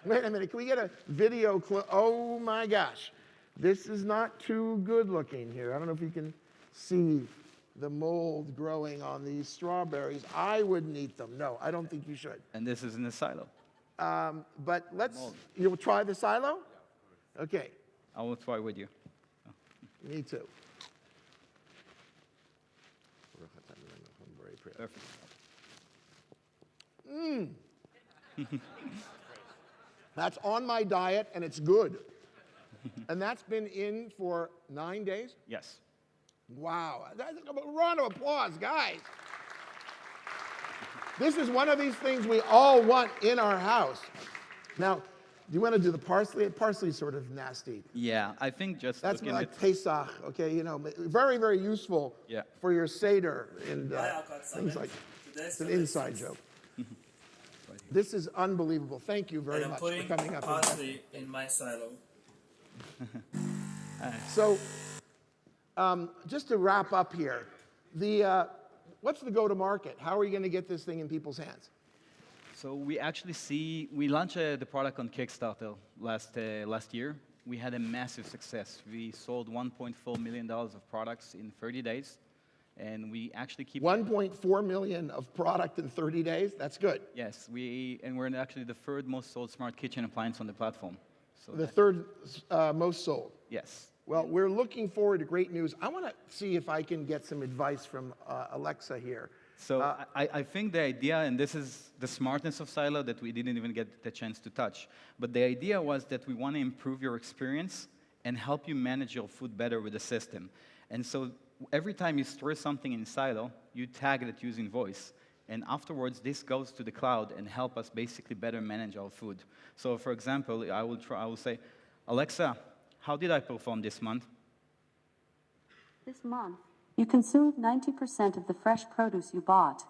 Wait a minute. Can we get a video clip? Oh, my gosh. This is not too good looking here. I don't know if you can see the mold growing on these strawberries. I wouldn't eat them. No, I don't think you should. And this is in the silo. But you'll try the silo? Okay. I will try with you. Me too. Perfect. That's on my diet, and it's good. And that's been in for 9 days? Yes. Wow. That's a round of applause, guys. This is one of these things we all want in our house. Now, do you want to do the parsley? Parsley's sort of nasty. Yeah, I think just That's looking like at... Pesach, okay? You know, very, very useful for your Seder and things like that. It's an inside joke. This is unbelievable. Thank you very much for coming up. Parsley in my silo. So, just to wrap up here, what's the go-to-market? How are you going to get this thing in people's hands? So we actually we launched the product on Kickstarter last year. We had a massive success. We sold $1.4 million of products in 30 days. And we actually keep 1.4 million of product in 30 days. That's good. Yes, we're actually the third most sold smart kitchen appliance on the platform. So the third most sold. Yes. Well, we're looking forward to great news. I want to see if I can get some advice from Alexa here. So I think the idea, and this is the smartness of Silo that we didn't even get the chance to touch, but the idea was that we want to improve your experience and help you manage your food better with the system. And so every time you store something in Silo, you tag it using voice. And afterwards, this goes to the cloud and help us basically better manage our food. So for example, I will say, Alexa, how did I perform this month? This month, you consumed 90% of the fresh produce you bought.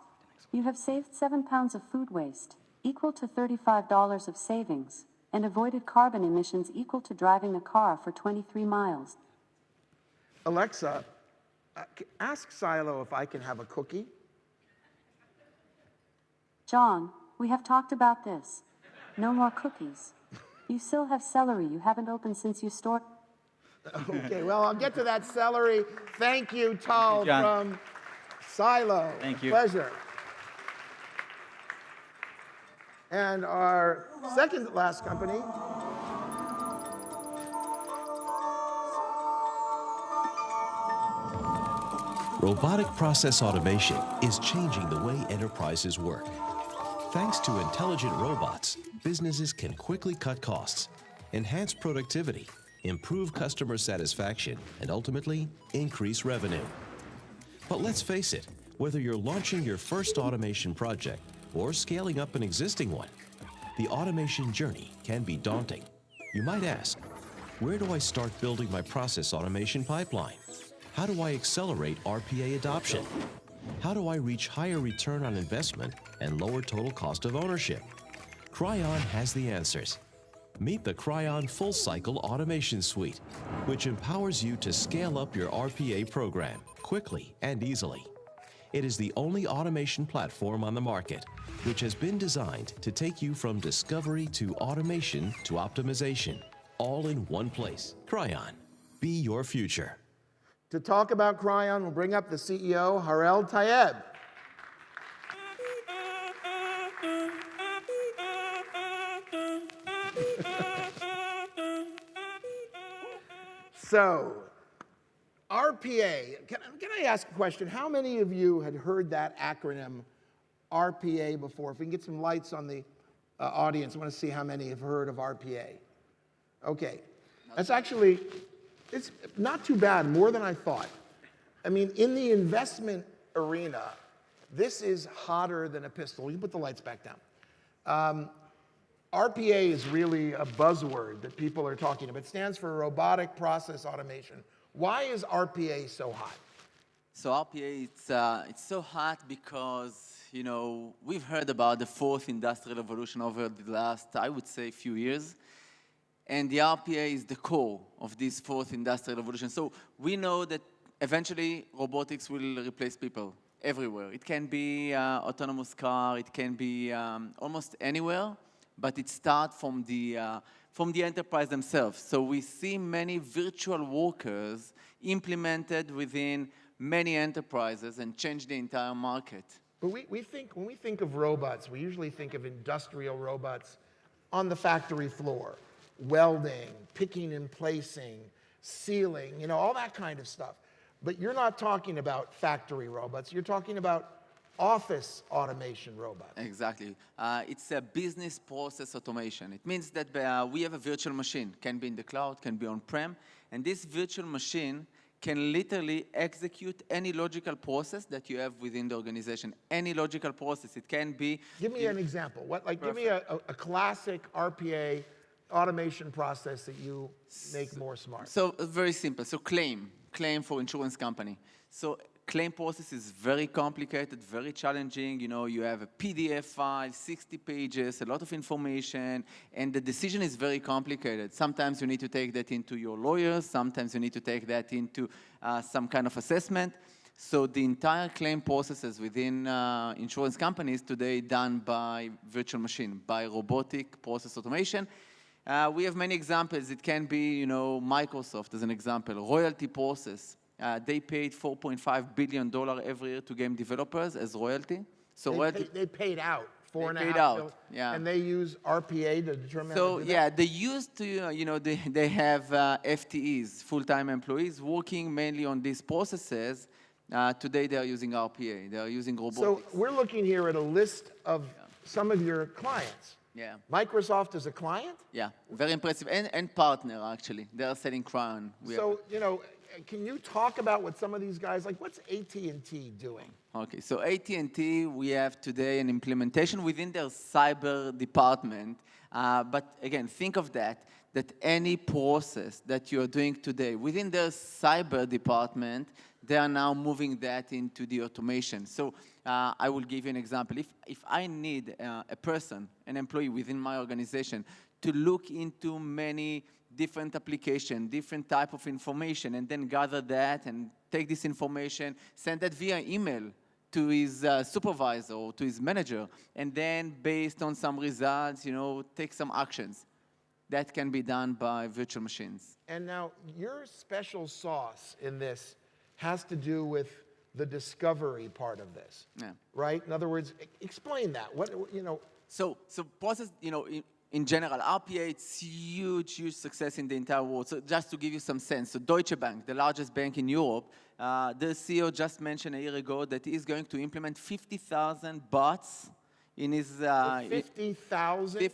You have saved 7 pounds of food waste, equal to $35 of savings, and avoided carbon emissions equal to driving a car for 23 miles. Alexa, ask Silo if I can have a cookie. John, we have talked about this. No more cookies. You still have celery you haven't opened since you stored. Okay, well, I'll get to that celery. Thank you, Tal from Silo. Thank you. Pleasure. And our second last company. Robotic process automation is changing the way enterprises work. Thanks to intelligent robots, businesses can quickly cut costs, enhance productivity, improve customer satisfaction, and ultimately increase revenue. But let's face it, whether you're launching your first automation project or scaling up an existing one, the automation journey can be daunting. You might ask, where do I start building my process automation pipeline? How do I accelerate RPA adoption? How do I reach higher return on investment and lower total cost of ownership? Kryon has the answers. Meet the Kryon Full Cycle Automation Suite, which empowers you to scale up your RPA program quickly and easily. It is the only automation platform on the market, which has been designed to take you from discovery to automation to optimization, all in one place. Kryon, be your future. To talk about Kryon, we'll bring up the CEO, Harel Tayeb. So, RPA, can I ask a question? How many of you had heard that acronym RPA before? If we can get some lights on the audience, I want to see how many have heard of RPA. Okay, that's actually, it's not too bad, more than I thought. I mean, in the investment arena, this is hotter than a pistol. You can put the lights back down. RPA is really a buzzword that people are talking about. It stands for Robotic Process Automation. Why is RPA so hot? So RPA, it's so hot because, you know, we've heard about the fourth industrial revolution over the last, I would say, few years. And the RPA is the core of this fourth industrial revolution. So we know that eventually robotics will replace people everywhere. It can be autonomous car, it can be almost anywhere, but it starts from the enterprise themselves. So we see many virtual workers implemented within many enterprises and change the entire market. But when we think of robots, we usually think of industrial robots on the factory floor, welding, picking and placing, sealing, you know, all that kind of stuff. But you're not talking about factory robots, you're talking about office automation robots. Exactly. It's a business process automation. It means that we have a virtual machine, can be in the cloud, can be on-prem, and this virtual machine can literally execute any logical process that you have within the organization. Any logical process. It can be... Give me an example. Give me a classic RPA automation process that you make more smart. So very simple. So claim for insurance company. So claim process is very complicated, very challenging. You know, you have a PDF file, 60 pages, a lot of information, and the decision is very complicated. Sometimes you need to take that into your lawyers, sometimes you need to take that into some kind of assessment. So the entire claim processes within insurance companies today done by virtual machine, by robotic process automation. We have many examples. It can be, you know, Microsoft as an example, royalty process. They paid $4.5 billion every year to game developers as royalty. So they paid out $4.5 billion, yeah. And they use RPA to determine. So yeah, they used to, you know, they have FTEs, full-time employees, working mainly on these processes. Today they are using RPA. They are using robotics. So we're looking here at a list of some of your clients. Yeah. Microsoft is a client? Yeah, very impressive. And partner, actually. They are selling Kryon. So, you know, can you talk about what some of these guys, like what's AT&T doing? Okay, so AT&T, we have today an implementation within their cyber department. But again, think of that any process that you're doing today within their cyber department, they are now moving that into the automation. So I will give you an example. If I need a person, an employee within my organization, to look into many different applications, different type of information, and then gather that and take this information, send that via email to his supervisor or to his manager, and then based on some results, you know, take some actions. That can be done by virtual machines. And now your special sauce in this has to do with the discovery part of this, right? In other words, explain that. What, you know? So process, you know, in general, RPA, it's huge success in the entire world. So just to give you some sense, so Deutsche Bank, the largest bank in Europe, the CEO just mentioned a year ago that he is going to implement 50,000 bots in his... 50,000?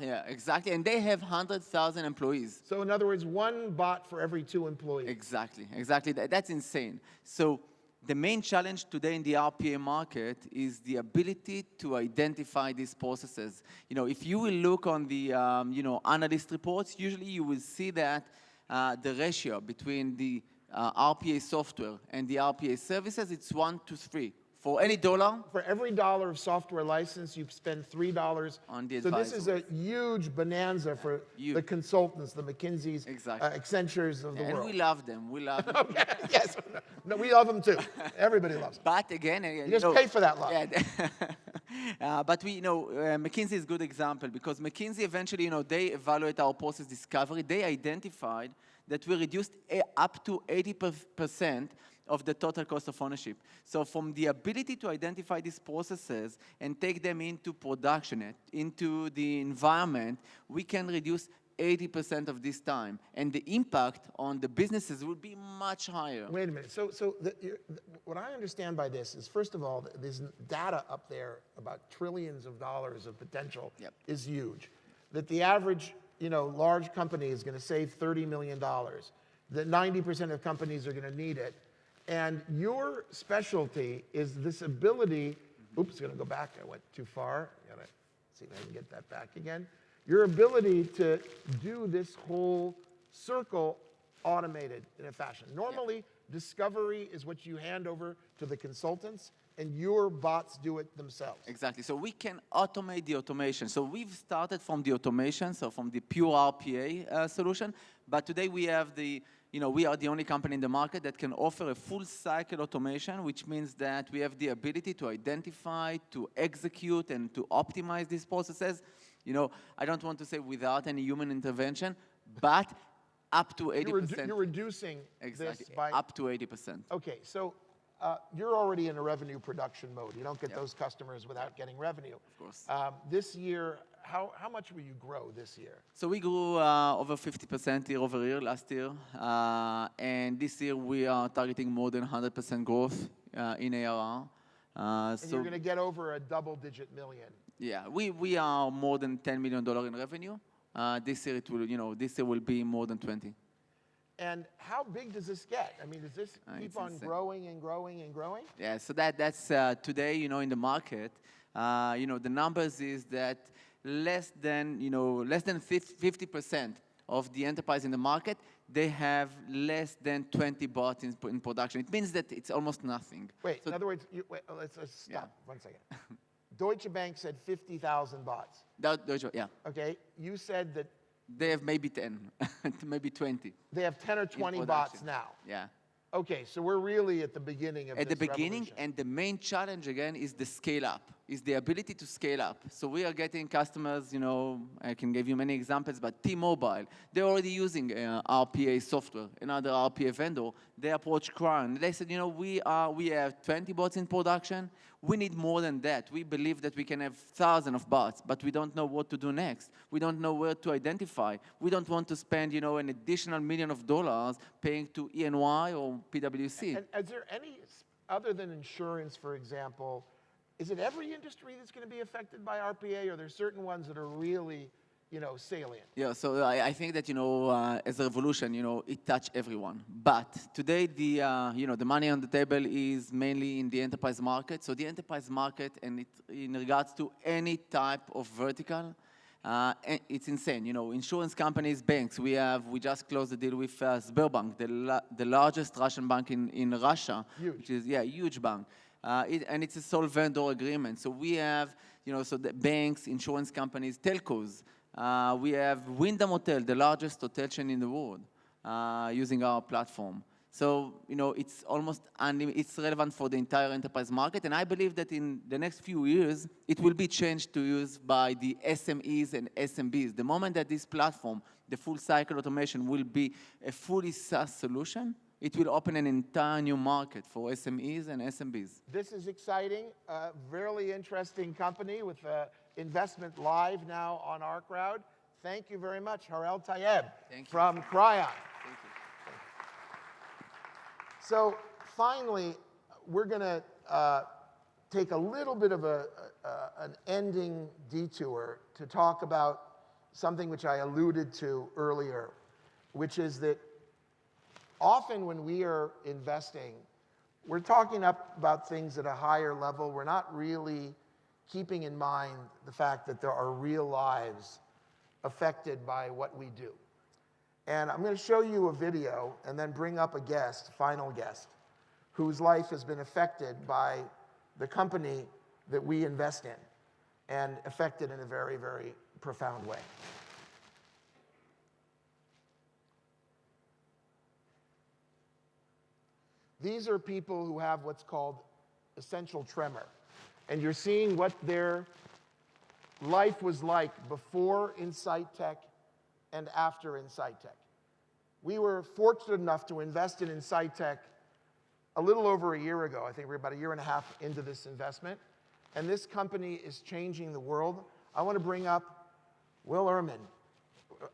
Yeah, exactly. And they have 100,000 employees. So in other words, one bot for every 2 employees. Exactly. That's insane. So the main challenge today in the RPA market is the ability to identify these processes. You know, if you will look on the you know, analyst reports, usually you will see that the ratio between the RPA software and the RPA services, it's 1 to 3. For any dollar? For every dollar of software license, you spend $3 on the advisor. So this is a huge bonanza for the consultants, the McKinseys, Accentures of the world. And we love them. We love them. Okay, yes. No, we love them too. Everybody loves them. But again, you just pay for that love. Yeah. But we, you know, McKinsey is a good example because McKinsey eventually, you know, they evaluate our process discovery. They identified that we reduced up to 80% of the total cost of ownership. So from the ability to identify these processes and take them into production, into the environment, we can reduce 80% of this time. And the impact on the businesses will be much higher. Wait a minute. What I understand by this is, first of all, there's data up there about trillions of dollars of potential is huge. That the average, large company is going to save $30 million. That 90% of companies are going to need it. And your specialty is this ability, oops, going to go back, I went too far. Gotta see if I can get that back again. Your ability to do this whole circle automated in a fashion. Normally, discovery is what you hand over to the consultants, and your bots do it themselves. Exactly. So we can automate the automation. So we've started from the automation, so from the pure RPA solution, but today we have we are the only company in the market that can offer a full cycle automation, which means that we have the ability to identify, to execute, and to optimize these processes. I don't want to say without any human intervention, but up to 80%. You're reducing exactly, this by... up to 80%. Okay, so you're already in a revenue production mode. You don't get those customers without getting revenue. Of course. This year, how much will you grow this year? So we grew over 50% year over year last year. And this year we are targeting more than 100% growth in ARR. And you're going to get over a double-digit million. Yeah, we are more than $10 million in revenue. This year it will, this year will be more than 20. And how big does this get? I mean, does this keep on growing and growing and growing? Yeah, so that's today, in the market, the numbers is that less than 50% of the enterprise in the market, they have less than 20 bots in production. It means that it's almost nothing. Wait, in other words, let's stop 1 second. Deutsche Bank said 50,000 bots. Deutsche, yeah. Okay, you said that they have maybe 10, maybe 20. They have 10 or 20 bots now. Yeah. Okay, so we're really at the beginning of At this the beginning, revolution. and the main challenge again is the scale up, is the ability to scale up. So we are getting customers, I can give you many examples, but T-Mobile, they're already using RPA software, another RPA vendor. They approach Kryon. They said, we have 20 bots in production. We need more than that. We believe that we can have thousands of bots, but we don't know what to do next. We don't know where to identify. We don't want to spend, an additional $1 million paying to EY or PwC. And is there any, other than insurance, for example, is it every industry that's going to be affected by RPA, or are there certain ones that are really, salient? Yeah, so I think that, as a revolution, it touched everyone. But today, the money on the table is mainly in the enterprise market. So the enterprise market, and in regards to any type of vertical, it's insane. Insurance companies, banks. We just closed a deal with Sberbank, the largest Russian bank in Russia. Huge. Which is, huge bank. And it's a sole vendor agreement. So we have, so the banks, insurance companies, telcos. We have Wyndham Hotel, the largest hotel chain in the world, using our platform. So, it's almost it's relevant for the entire enterprise market. And I believe that in the next few years, it will be changed to use by the SMEs and SMBs. The moment that this platform, the full cycle automation, will be a fully SaaS solution, it will open an entire new market for SMEs and SMBs. This is exciting, a really interesting company with investment live now on OurCrowd. Thank you very much, Harel Tayeb from Kryon. Thank you. So finally, we're going to take a little bit of an ending detour to talk about something which I alluded to earlier, which is that often when we are investing, we're talking about things at a higher level. We're not really keeping in mind the fact that there are real lives affected by what we do. And I'm going to show you a video and then bring up a guest, final guest, whose life has been affected by the company that we invest in, and affected in a very, very profound way. These are people who have what's called essential tremor. And you're seeing what their life was like before in SightTech and after in SightTech. We were fortunate enough to invest in SightTech a little over a year ago. I think we're about a year and a half into this investment. And this company is changing the world. I want to bring up Will Ehrman.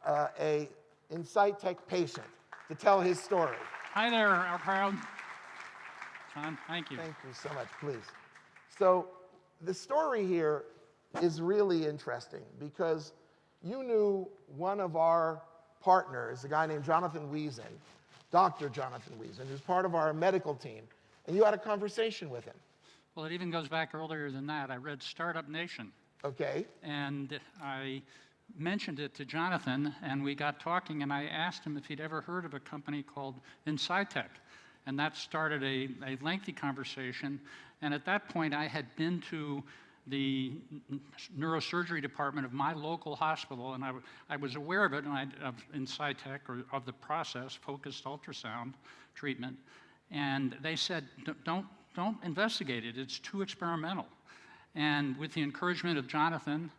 a SightDX patient to tell his story. Hi there, OurCrowd. John, thank you. Thank you so much, please. So the story here is really interesting because you knew one of our partners, a guy named Jonathan Wiesen, Dr. Jonathan Wiesen, who's part of our medical team, and you had a conversation with him. Well, it even goes back earlier than that. I read Startup Nation. Okay. And I mentioned it to Jonathan, and we got talking, and I asked him if he'd ever heard of a company called SightDX. And that started a lengthy conversation. And at that point, I had been to the neurosurgery department of my local hospital, and I was aware of it, and of SightDX, or of the process, focused ultrasound treatment. And they said, don't investigate it. It's too experimental. And with the encouragement of Jonathan,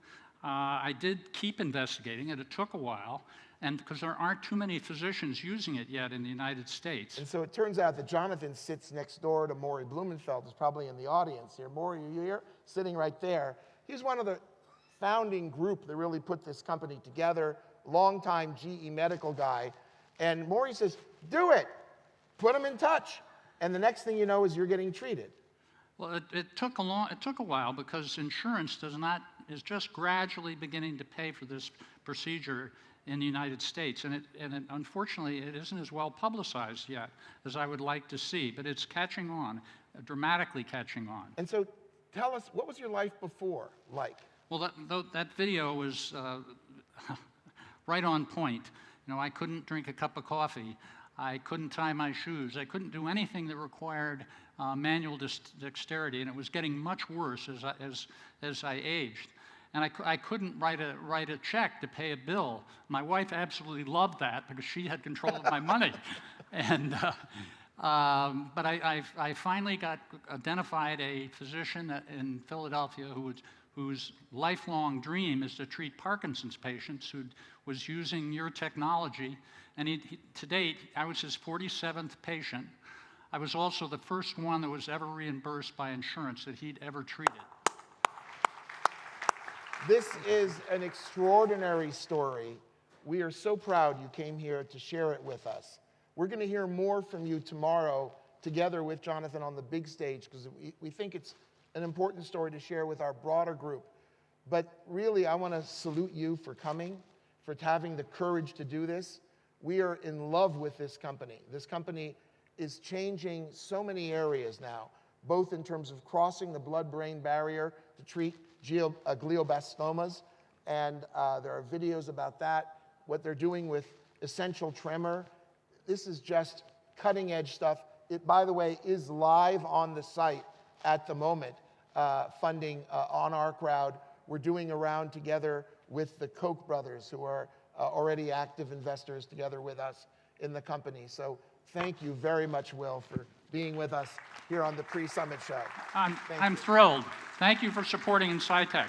I did keep investigating it. It took a while, and because there aren't too many physicians using it yet in the United States. And so it turns out that Jonathan sits next door to Maury Blumenfeld, who's probably in the audience here. Maury, are you here? Sitting right there. He's one of the founding group that really put this company together, longtime GE medical guy. And Maury says, do it. Put him in touch. And the next thing you know is you're getting treated. Well, it took a while because insurance is just gradually beginning to pay for this procedure in the United States, and unfortunately it isn't as well publicized yet as I would like to see, but it's catching on, dramatically catching on. And so, tell us, what was your life before like? Well, that video was right on point. You know, I couldn't drink a cup of coffee. I couldn't tie my shoes. I couldn't do anything that required manual dexterity, and it was getting much worse as I aged. And I couldn't write a check to pay a bill. My wife absolutely loved that because she had control of my money. And but I finally identified a physician in Philadelphia whose lifelong dream is to treat Parkinson's patients, who was using your technology. And to date, I was his 47th patient. I was also the first one that was ever reimbursed by insurance that he'd ever treated. This is an extraordinary story. We are so proud you came here to share it with us. We're going to hear more from you tomorrow together with Jonathan on the big stage, because we think it's an important story to share with our broader group. But really, I want to salute you for coming, for having the courage to do this. We are in love with this company. This company is changing so many areas now, both in terms of crossing the blood-brain barrier to treat glioblastomas, and there are videos about that, what they're doing with essential tremor. This is just cutting-edge stuff. It, by the way, is live on the site at the moment, funding on OurCrowd. We're doing a round together with the Koch brothers, who are already active investors together with us in the company. So thank you very much, Will, for being with us here on the Pre-Summit Show. I'm thrilled. Thank you for supporting SightDX.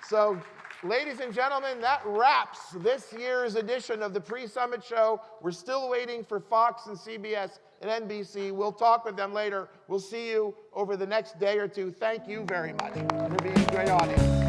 So, ladies and gentlemen, that wraps this year's edition of the Pre-Summit Show. We're still waiting for Fox and CBS and NBC. We'll talk with them later. We'll see you over the next day or two. Thank you very much for being a great audience.